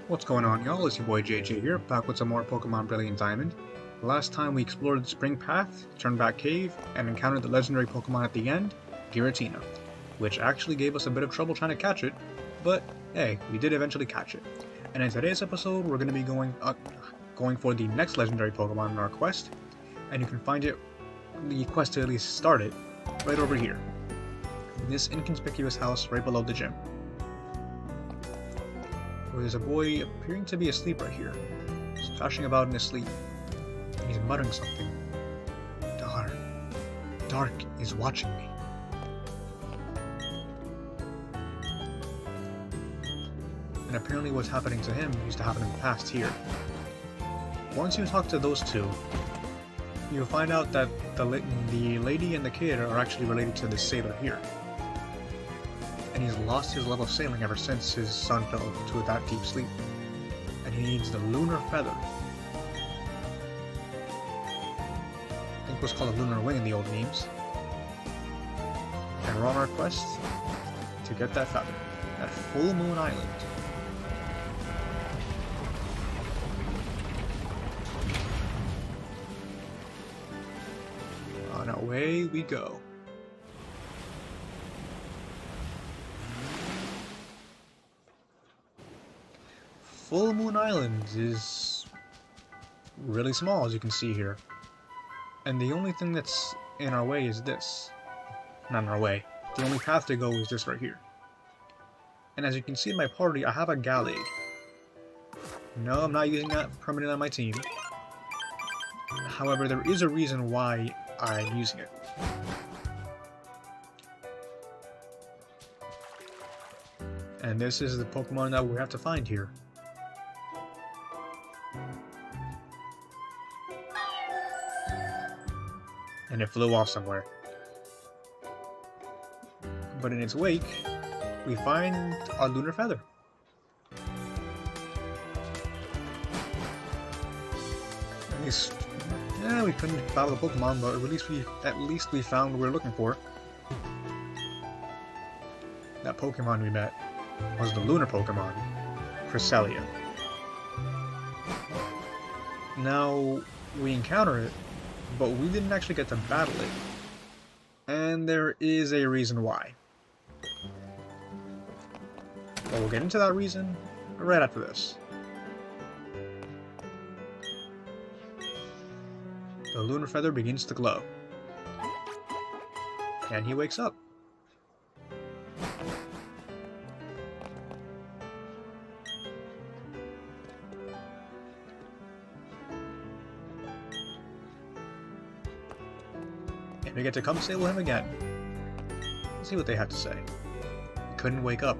What's going on, y'all? It's your boy JJ here, back with some more Pokemon Brilliant Diamond. Last time we explored the Spring Path, Turnback Cave, and encountered the legendary Pokemon at the end, Giratina, which actually gave us a bit of trouble trying to catch it, but hey, we did eventually catch it. And in today's episode, we're going to be going for the next legendary Pokemon in our quest, and you can find the quest to at least start it, right over here. This inconspicuous house right below the gym. There's a boy appearing to be asleep right here. He's flashing about in his sleep. He's muttering something. Dark is watching me. And apparently what's happening to him used to happen in the past here. Once you talk to those two, you'll find out that the lady and the kid are actually related to this sailor here. And he's lost his love of sailing ever since his son fell into that deep sleep. And he needs the Lunar Feather. I think it was called a Lunar Wing in the old memes. And we're on our quest to get that feather at Full Moon Island. On our way we go. Full Moon Island is really small, as you can see here. And the only thing that's in our way is this. Not in our way. The only path to go is this right here. And as you can see in my party, I have a Gallade. No, I'm not using that permanent on my team. However, there is a reason why I'm using it. And this is the Pokemon that we have to find here. And it flew off somewhere. But in its wake, we find our Lunar Feather. At least, yeah, we couldn't battle the Pokemon, but at least we found what we were looking for. That Pokemon we met was the Lunar Pokemon, Cresselia. Now, we encounter it, but we didn't actually get to battle it. And there is a reason why. But we'll get into that reason right after this. The Lunar Feather begins to glow. And he wakes up. We get to come sail with him again. Let's see what they had to say. He couldn't wake up.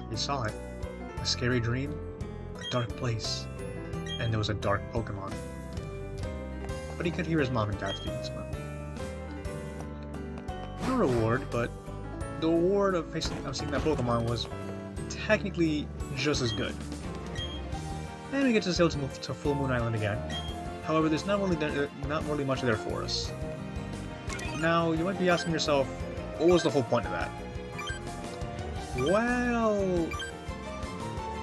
He saw it. A scary dream, a dark place, and there was a dark Pokemon. But he could hear his mom and dad speaking to him. No reward, but the reward of seeing that Pokemon was technically just as good. And we get to sail to Full Moon Island again. However, there's not really much there for us. Now, you might be asking yourself, what was the whole point of that? Well,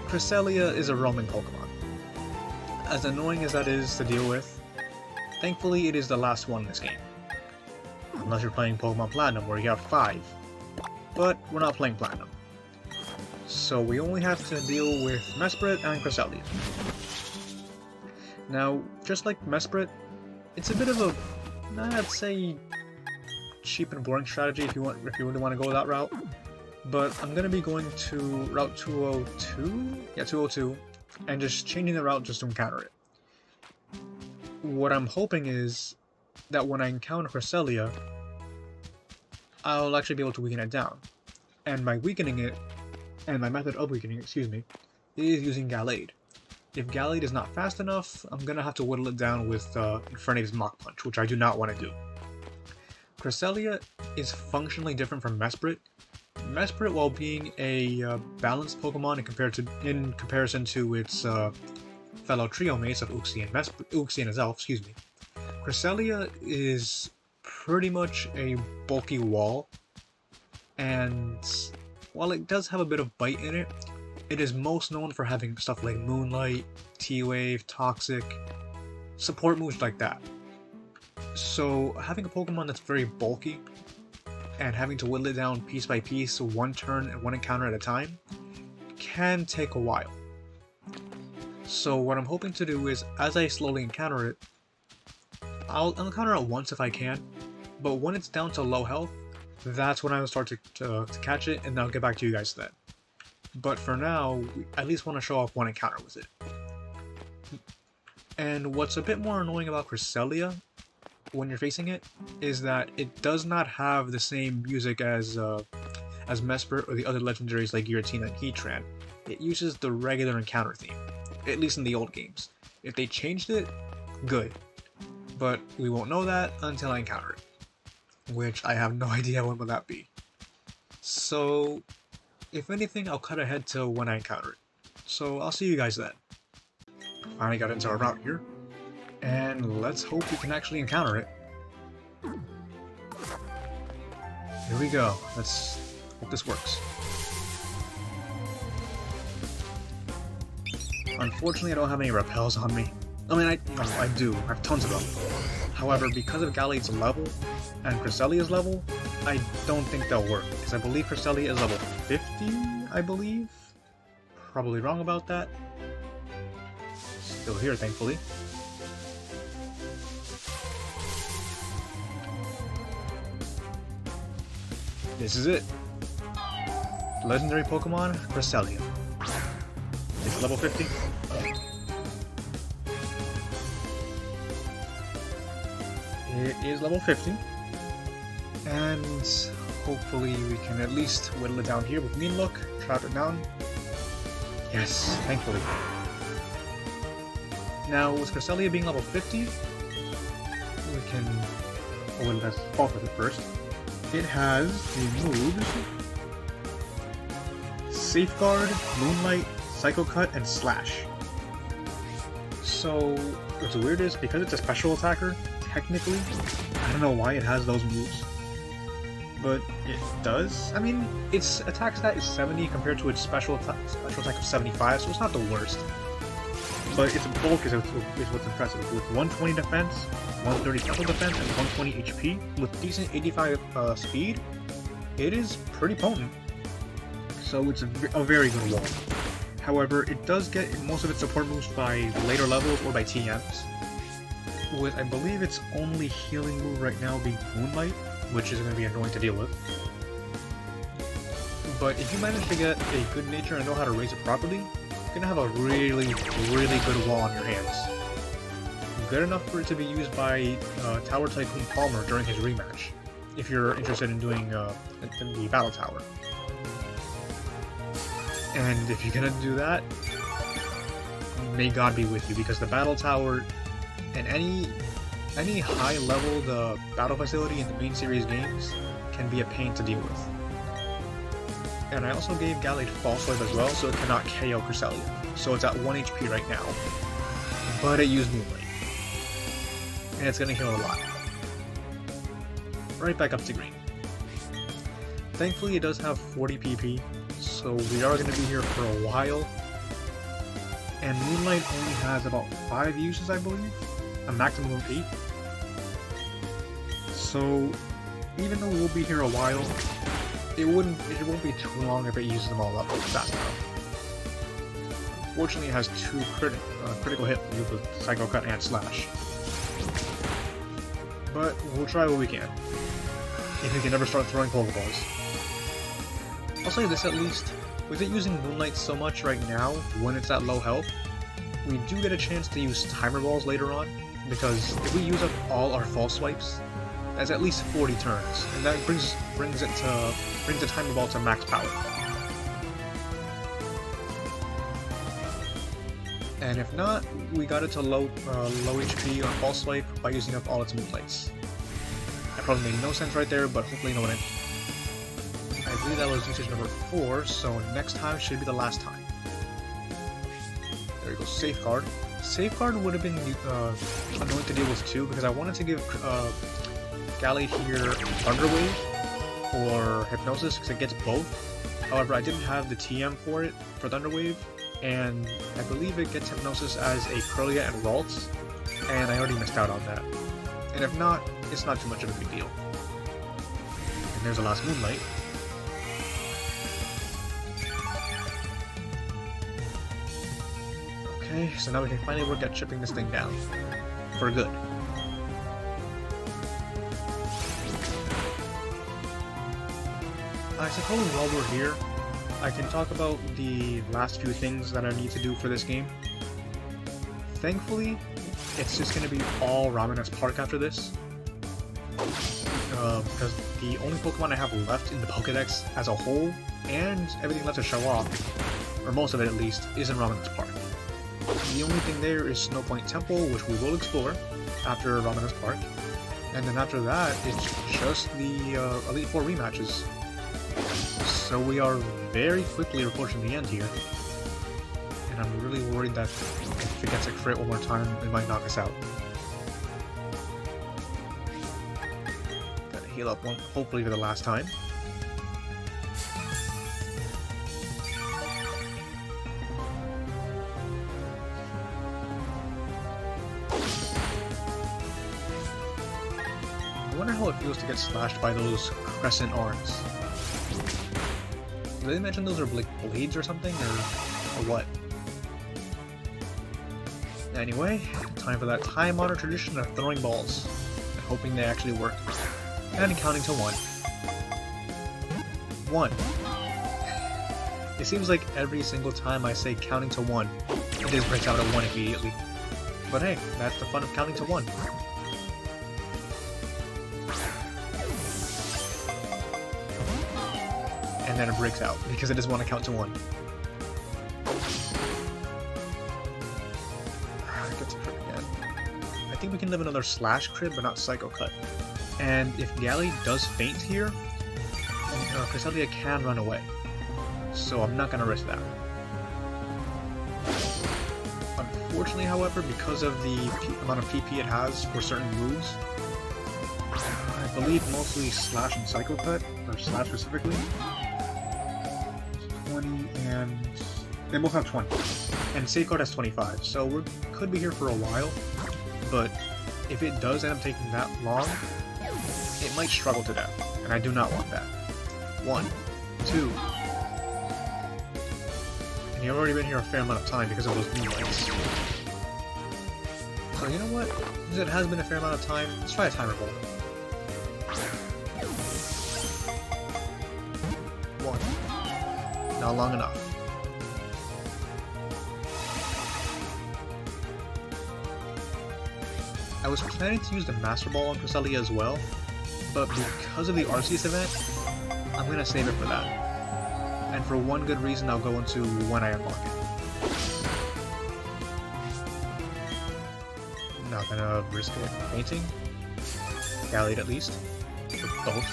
Cresselia is a roaming Pokemon. As annoying as that is to deal with, thankfully it is the last one in this game. Unless you're playing Pokemon Platinum, where you have 5. But we're not playing Platinum. So we only have to deal with Mesprit and Cresselia. Now, just like Mesprit, it's a bit of a, I'd say, cheap and boring strategy if you really want to go that route. But I'm going to be going to Route 202? Yeah, 202, and just changing the route just to encounter it. What I'm hoping is that when I encounter Cresselia, I'll actually be able to weaken it down. And by weakening it, and my method of weakening, excuse me, is using Gallade. If Gallade is not fast enough, I'm going to have to whittle it down with Infernape's Mach Punch, which I do not want to do. Cresselia is functionally different from Mesprit. Mesprit, while being a balanced Pokemon in comparison to its fellow trio mates of Uxie and Azelf, Cresselia is pretty much a bulky wall, and while it does have a bit of bite in it, it is most known for having stuff like Moonlight, T-Wave, Toxic, support moves like that. So having a Pokemon that's very bulky and having to whittle it down piece by piece, one turn and one encounter at a time, can take a while. So what I'm hoping to do is, as I slowly encounter it, I'll encounter it once if I can, but when it's down to low health, that's when I will start to catch it, and I'll get back to you guys then. But for now, we at least want to show off one encounter with it. And what's a bit more annoying about Cresselia, when you're facing it, is that it does not have the same music as Mesprit or the other legendaries like Giratina and Heatran. It uses the regular encounter theme, at least in the old games. If they changed it, good. But we won't know that until I encounter it, which I have no idea when will that be. So, if anything, I'll cut ahead to when I encounter it. So I'll see you guys then. Finally got into our route here, and let's hope we can actually encounter it. Here we go. Let's hope this works. Unfortunately, I don't have any repels on me. I mean, I do. I have tons of them. However, because of Gallade's level and Cresselia's level, I don't think they'll work, because I believe Cresselia is level 50, I believe? Probably wrong about that. Still here, thankfully. This is it. Legendary Pokemon, Cresselia. It's level 50. It is level 50. And hopefully we can at least whittle it down here with Mean Look, trap it down. Yes, thankfully. Now, with Cresselia being level 50, we can... oh, well, let's fall with it first. It has the moves Safeguard, Moonlight, Psycho Cut, and Slash. So, what's weird is, because it's a special attacker, technically, I don't know why it has those moves, but it does. I mean, its attack stat is 70 compared to its special attack of 75, so it's not the worst. But its bulk is what's impressive. With 120 defense, 130 special defense, and 120 HP, with decent 85 speed, it is pretty potent. So it's a very good wall. However, it does get most of its support moves by later levels or by TMs, with I believe its only healing move right now being Moonlight, which is going to be annoying to deal with. But if you manage to get a good nature and know how to raise it properly, you're going to have a really good wall on your hands. Good enough for it to be used by Tower Tycoon Palmer during his rematch, if you're interested in doing the Battle Tower. And if you're gonna do that, may God be with you, because the Battle Tower and any high-leveled battle facility in the main series games can be a pain to deal with. And I also gave Gallade False Life as well, so it cannot KO Cresselia. So it's at 1 HP right now, but it used Moonlight. And it's gonna heal a lot. Right back up to green. Thankfully it does have 40 PP, so we are going to be here for a while. And Moonlight only has about 5 uses, I believe, a maximum of 8. So even though we'll be here a while, it won't be too long if it uses them all up fast enough. Fortunately, it has 2 critical hit with Psycho Cut and Slash. But we'll try what we can, if we can ever start throwing Pokeballs. I'll say this at least, with it using Moonlight so much right now, when it's at low health, we do get a chance to use Timer Balls later on, because if we use up all our False Swipes, that's at least 40 turns, and that brings the Timer Ball to max power. And if not, we got it to low HP on False Swipe by using up all its Moonlights. That probably made no sense right there, but hopefully no one did. I believe that was usage number 4, so next time should be the last time. There you go, Safeguard. Safeguard would have been annoying to deal with too, because I wanted to give Gallade here Thunder Wave or Hypnosis, because it gets both. However, I didn't have the TM for it, for Thunder Wave, and I believe it gets Hypnosis as a Cresselia and Ralts, and I already missed out on that. And if not, it's not too much of a big deal. And there's the last Moonlight. Okay, so now we can finally work at chipping this thing down. For good. I suppose while we're here, I can talk about the last few things that I need to do for this game. Thankfully, it's just going to be all Ramanus Park after this. Because the only Pokemon I have left in the Pokedex as a whole, and everything left to show off, or most of it at least, is in Ramanus Park. The only thing there is Snow Point Temple, which we will explore after Ramanus Park, and then after that, it's just the Elite Four rematches. So we are very quickly approaching the end here, and I'm really worried that if it gets a crit one more time, it might knock us out. Gotta heal up one, hopefully for the last time. I wonder how it feels to get slashed by those crescent arms. Did they mention those are like blades or something, or what? Anyway, time for that time-honored tradition of throwing balls, and hoping they actually work, and counting to 1. 1. It seems like every single time I say counting to 1, it just breaks out at 1 immediately. But hey, that's the fun of counting to 1. And then it breaks out, because it doesn't want to count to 1. Gets a crit again. I think we can live another Slash crit, but not Psycho Cut. And if Gallade does faint here, Cresselia can run away. So I'm not going to risk that. Unfortunately, however, because of the amount of PP it has for certain moves, I believe mostly Slash and Psycho Cut, or Slash specifically, 20 and... they both have 20. And Safeguard has 25, so we could be here for a while, but if it does end up taking that long, it might struggle to death, and I do not want that. 1, 2... and you've already been here a fair amount of time because of those moonlights. So you know what? Since it has been a fair amount of time, let's try a timer ball. 1. Not long enough. I was planning to use the Master Ball on Cresselia as well, but because of the Arceus event, I'm going to save it for that. And for one good reason, I'll go into when I unlock it. Not gonna risk it fainting. Gallade at least. Or both.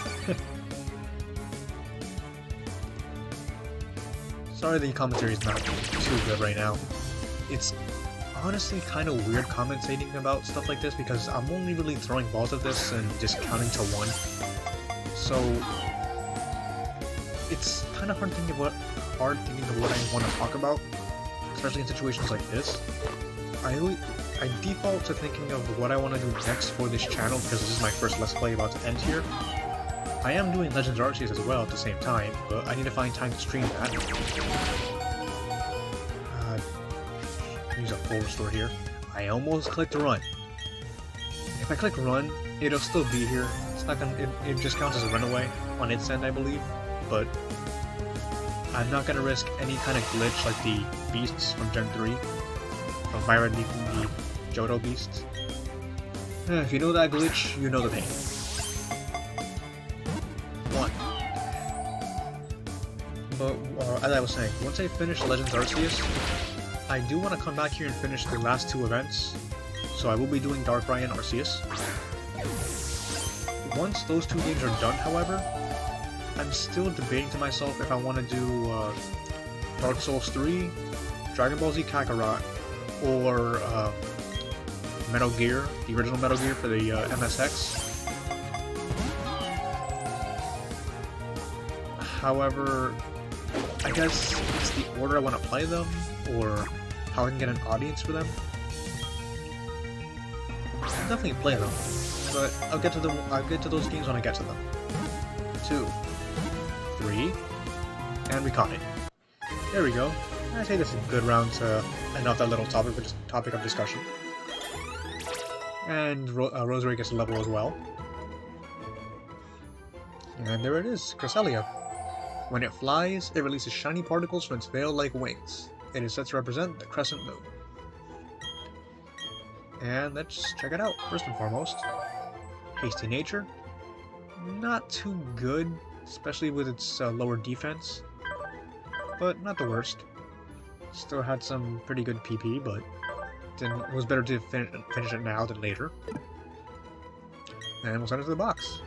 Sorry the commentary is not too good right now. It's honestly kind of weird commentating about stuff like this because I'm only really throwing balls at this and just counting to 1. So it's kind of hard thinking of what I want to talk about, especially in situations like this. I default to thinking of what I want to do next for this channel because this is my first Let's Play about to end here. I am doing Legends Arceus as well at the same time, but I need to find time to stream that. Use a full restore here. I almost clicked run. If I click run, it'll still be here. It's not gonna. It just counts as a runaway on its end, I believe. But I'm not gonna risk any kind of glitch like the beasts from Gen 3, from Myra Leafing the Johto beasts. If you know that glitch, you know the pain. 1. But as I was saying, once I finish Legends Arceus, I do want to come back here and finish the last 2 events. So I will be doing Darkrai and Arceus. Once those 2 games are done, however, I'm still debating to myself if I want to do Dark Souls 3, Dragon Ball Z Kakarot, or Metal Gear, the original Metal Gear for the MSX. However, I guess it's the order I want to play them, or how I can get an audience for them. I'll definitely play them, but I'll get to those games when I get to them. 2, 3, and we caught it. There we go. I say this is a good round to end off that little topic of discussion. And Rosary gets a level as well. And there it is, Cresselia. When it flies, it releases shiny particles from its veil-like wings. It is said to represent the crescent moon. And let's check it out, first and foremost. Hasty nature. Not too good, especially with its lower defense. But not the worst. Still had some pretty good PP, but it was better to finish it now than later. And we'll send it to the box.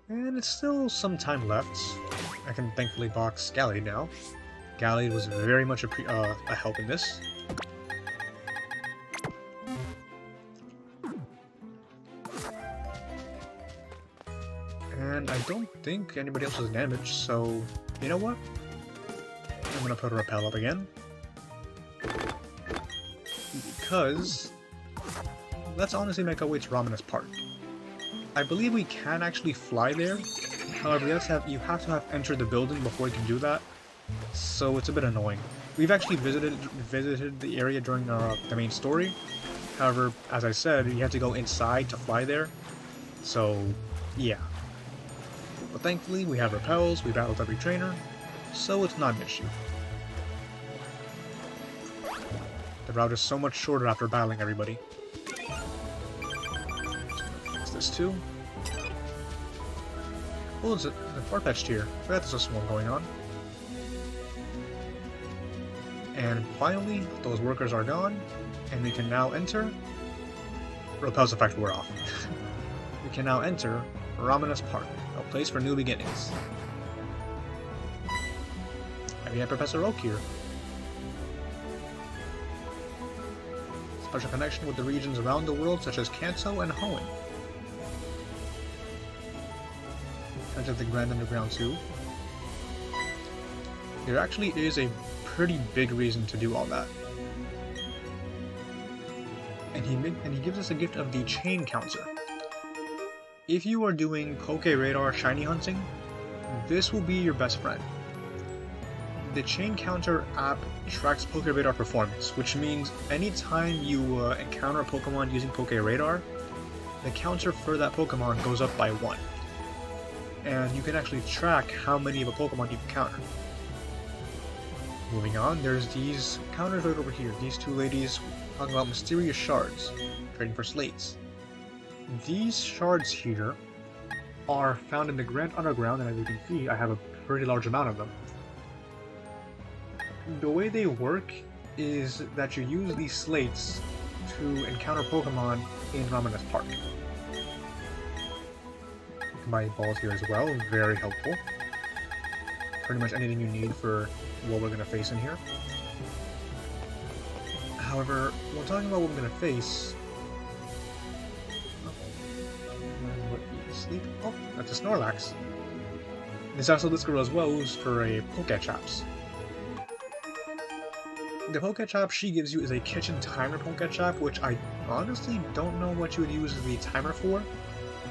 And it's still some time left. I can thankfully box Gallade now. Gallade was very much a help in this. And I don't think anybody else is damaged, so you know what? I'm gonna put a repel up again. Because let's honestly make our way to Ramanus Park. I believe we can actually fly there. However, you have to have entered the building before you can do that. So it's a bit annoying. We've actually visited the area during the main story. However, as I said, you have to go inside to fly there. So yeah. But thankfully, we have repels, we battled every trainer, so it's not an issue. The route is so much shorter after battling everybody. Fix this too. Oh, it's a far-fetched here. I forgot there's a swarm going on. And finally, those workers are gone, and we can now enter... Repel's effect wore off. We can now enter Ramanus Park, a place for new beginnings. And we have Professor Oak here. Special connection with the regions around the world, such as Kanto and Hoenn. Enter the Grand Underground too. There actually is a pretty big reason to do all that. And he gives us a gift of the chain counter. If you are doing Poke Radar shiny hunting, this will be your best friend. The Chain Counter app tracks Poke Radar performance, which means anytime you encounter a Pokemon using Poke Radar, the counter for that Pokemon goes up by 1. And you can actually track how many of a Pokemon you've encountered. Moving on, there's these counters right over here. These two ladies talking about mysterious shards, trading for slates. These shards here are found in the Grand Underground, and as you can see, I have a pretty large amount of them. The way they work is that you use these slates to encounter Pokemon in Ramanus Park. You can buy balls here as well, very helpful. Pretty much anything you need for what we're going to face in here. However, when we're talking about what we're going to face... Sleep? Oh, that's a Snorlax. There's also this girl as well, who's for a Pokechaps. The Pokechap she gives you is a kitchen timer Pokechap, which I honestly don't know what you would use the timer for,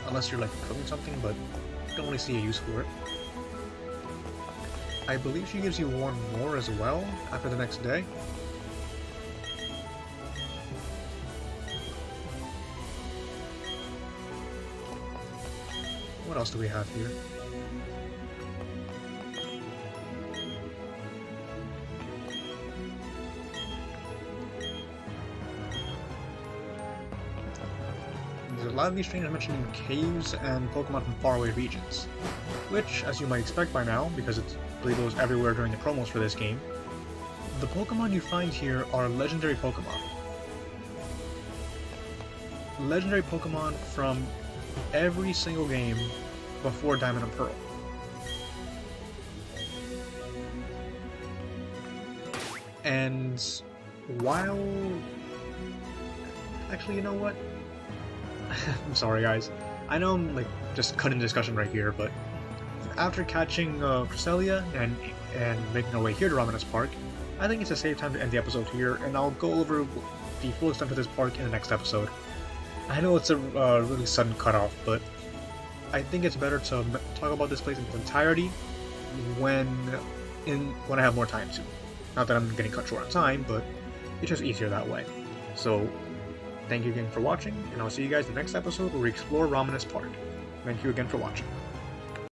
unless you're like cooking something, but don't really see a use for it. I believe she gives you one more as well after the next day. What else do we have here? There's a lot of these trainers mentioning caves and Pokemon from faraway regions, which, as you might expect by now, because I believe it was everywhere during the promos for this game, the Pokemon you find here are legendary Pokemon. Legendary Pokemon from every single game before Diamond and Pearl. And while... Actually, you know what? I'm sorry guys. I know I'm like just cutting discussion right here, but after catching Cresselia and making our way here to Ramanus Park, I think it's a safe time to end the episode here, and I'll go over the full extent of this park in the next episode. I know it's a really sudden cutoff, but I think it's better to talk about this place in its entirety when I have more time to. Not that I'm getting cut short on time, but it's just easier that way. So, thank you again for watching, and I'll see you guys in the next episode where we explore Ramanus Park. Thank you again for watching.